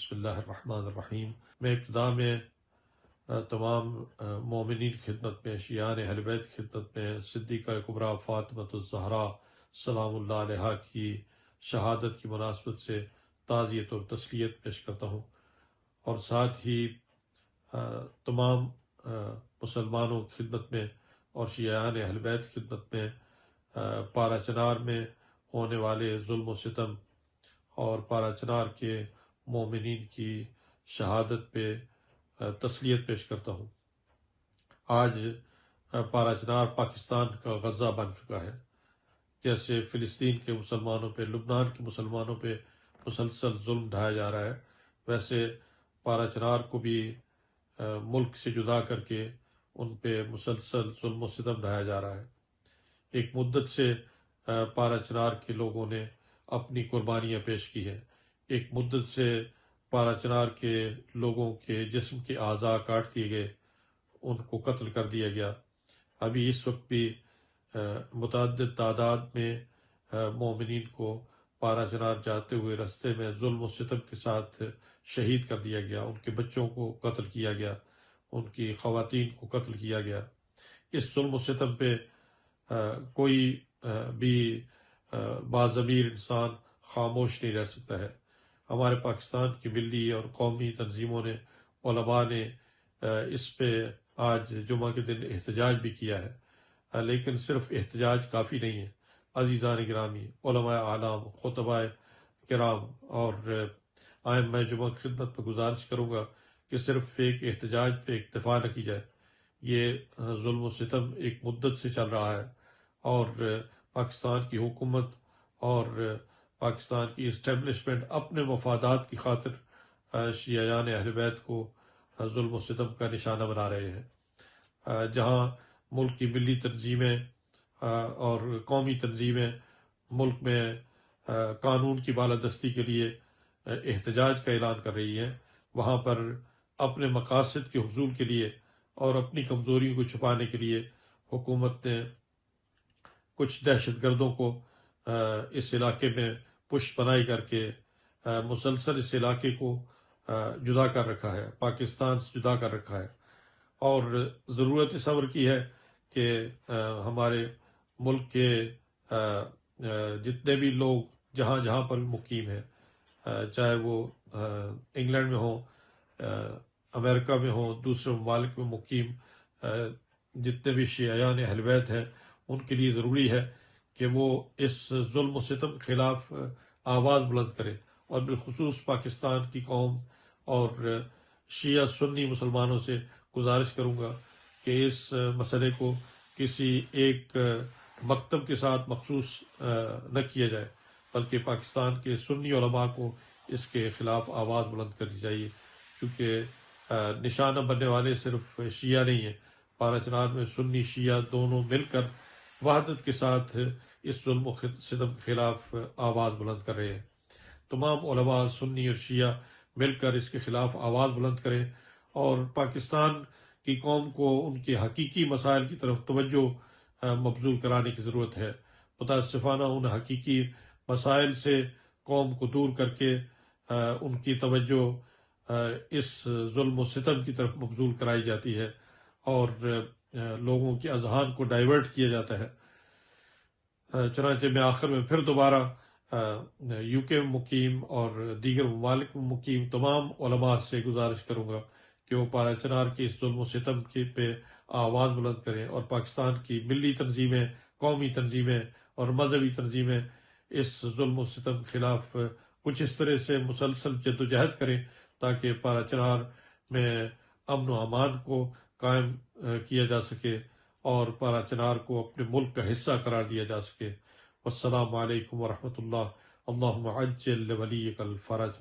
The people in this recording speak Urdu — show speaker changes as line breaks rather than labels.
بسم اللہ الرحمن الرحیم۔ میں ابتدا میں تمام مومنین کی خدمت میں، شیعان اہل بیت کی خدمت میں صدیقہ کبریٰ فاطمۃ الزہرا سلام اللہ علیہا کی شہادت کی مناسبت سے تعزیت اور تسلیت پیش کرتا ہوں، اور ساتھ ہی تمام مسلمانوں کی خدمت میں اور شیعان اہل بیت کی خدمت میں پارا چنار میں ہونے والے ظلم و ستم اور پارا چنار کے مومنین کی شہادت پہ تسلیت پیش کرتا ہوں۔ آج پارا چنار پاکستان کا غزہ بن چکا ہے۔ جیسے فلسطین کے مسلمانوں پہ، لبنان کے مسلمانوں پہ مسلسل ظلم ڈھایا جا رہا ہے، ویسے پارا چنار کو بھی ملک سے جدا کر کے ان پہ مسلسل ظلم و ستم ڈھایا جا رہا ہے۔ ایک مدت سے پارا چنار کے لوگوں نے اپنی قربانیاں پیش کی ہیں۔ ایک مدت سے پارا چنار کے لوگوں کے جسم کے اعضاء کاٹ دیے گئے، ان کو قتل کر دیا گیا۔ ابھی اس وقت بھی متعدد تعداد میں مومنین کو پارا چنار جاتے ہوئے رستے میں ظلم و ستم کے ساتھ شہید کر دیا گیا، ان کے بچوں کو قتل کیا گیا، ان کی خواتین کو قتل کیا گیا۔ اس ظلم و ستم پہ کوئی بھی باضمیر انسان خاموش نہیں رہ سکتا ہے۔ ہمارے پاکستان کی ملی اور قومی تنظیموں نے، علماء نے اس پہ آج جمعہ کے دن احتجاج بھی کیا ہے، لیکن صرف احتجاج کافی نہیں ہے۔ عزیزان گرامی، علماء اعلام، خطباء کرام اور میں جمعہ کی خدمت پہ گزارش کروں گا کہ صرف ایک احتجاج پہ اکتفا نہ کی جائے۔ یہ ظلم و ستم ایک مدت سے چل رہا ہے، اور پاکستان کی حکومت اور پاکستان کی اسٹیبلشمنٹ اپنے مفادات کی خاطر شیعان اہل بیت کو ظلم و ستم کا نشانہ بنا رہے ہیں۔ جہاں ملک کی ملی تنظیمیں اور قومی تنظیمیں ملک میں قانون کی بالادستی کے لیے احتجاج کا اعلان کر رہی ہیں، وہاں پر اپنے مقاصد کے حصول کے لیے اور اپنی کمزوریوں کو چھپانے کے لیے حکومت نے کچھ دہشت گردوں کو اس علاقے میں پشت پناہی کر کے مسلسل اس علاقے کو جدا کر رکھا ہے، پاکستان سے جدا کر رکھا ہے۔ اور ضرورت اس امر کی ہے کہ ہمارے ملک کے جتنے بھی لوگ جہاں جہاں پر مقیم ہیں، چاہے وہ انگلینڈ میں ہوں، امریکہ میں ہوں، دوسرے ممالک میں مقیم جتنے بھی شیعان اہل بیت ہیں، ان کے لیے ضروری ہے کہ وہ اس ظلم و ستم کے خلاف آواز بلند کرے، اور بالخصوص پاکستان کی قوم اور شیعہ سنی مسلمانوں سے گزارش کروں گا کہ اس مسئلے کو کسی ایک مکتب کے ساتھ مخصوص نہ کیا جائے، بلکہ پاکستان کے سنی علماء کو اس کے خلاف آواز بلند کرنی چاہیے، کیونکہ نشانہ بننے والے صرف شیعہ نہیں ہیں۔ پارا چنار میں سنی شیعہ دونوں مل کر وحدت کے ساتھ اس ظلم و ستم کے خلاف آواز بلند کر رہے ہیں۔ تمام علماء سنی اور شیعہ مل کر اس کے خلاف آواز بلند کریں، اور پاکستان کی قوم کو ان کے حقیقی مسائل کی طرف توجہ مبذول کرانے کی ضرورت ہے۔ متاسفانہ ان حقیقی مسائل سے قوم کو دور کر کے ان کی توجہ اس ظلم و ستم کی طرف مبذول کرائی جاتی ہے، اور لوگوں کے اذہان کو ڈائیورٹ کیا جاتا ہے۔ چنانچہ میں آخر میں پھر دوبارہ یو کے میں مقیم اور دیگر ممالک میں مقیم تمام علماء سے گزارش کروں گا کہ وہ پارا چنار کے اس ظلم و ستم کے پہ آواز بلند کریں، اور پاکستان کی ملی تنظیمیں، قومی تنظیمیں اور مذہبی تنظیمیں اس ظلم و ستم کے خلاف کچھ اس طرح سے مسلسل جدوجہد کریں تاکہ پارا چنار میں امن و امان کو قائم کیا جا سکے اور پارا چنار کو اپنے ملک کا حصہ قرار دیا جا سکے۔ والسلام علیکم ورحمۃ اللہ۔ اللہم عجل لولیک الفرج۔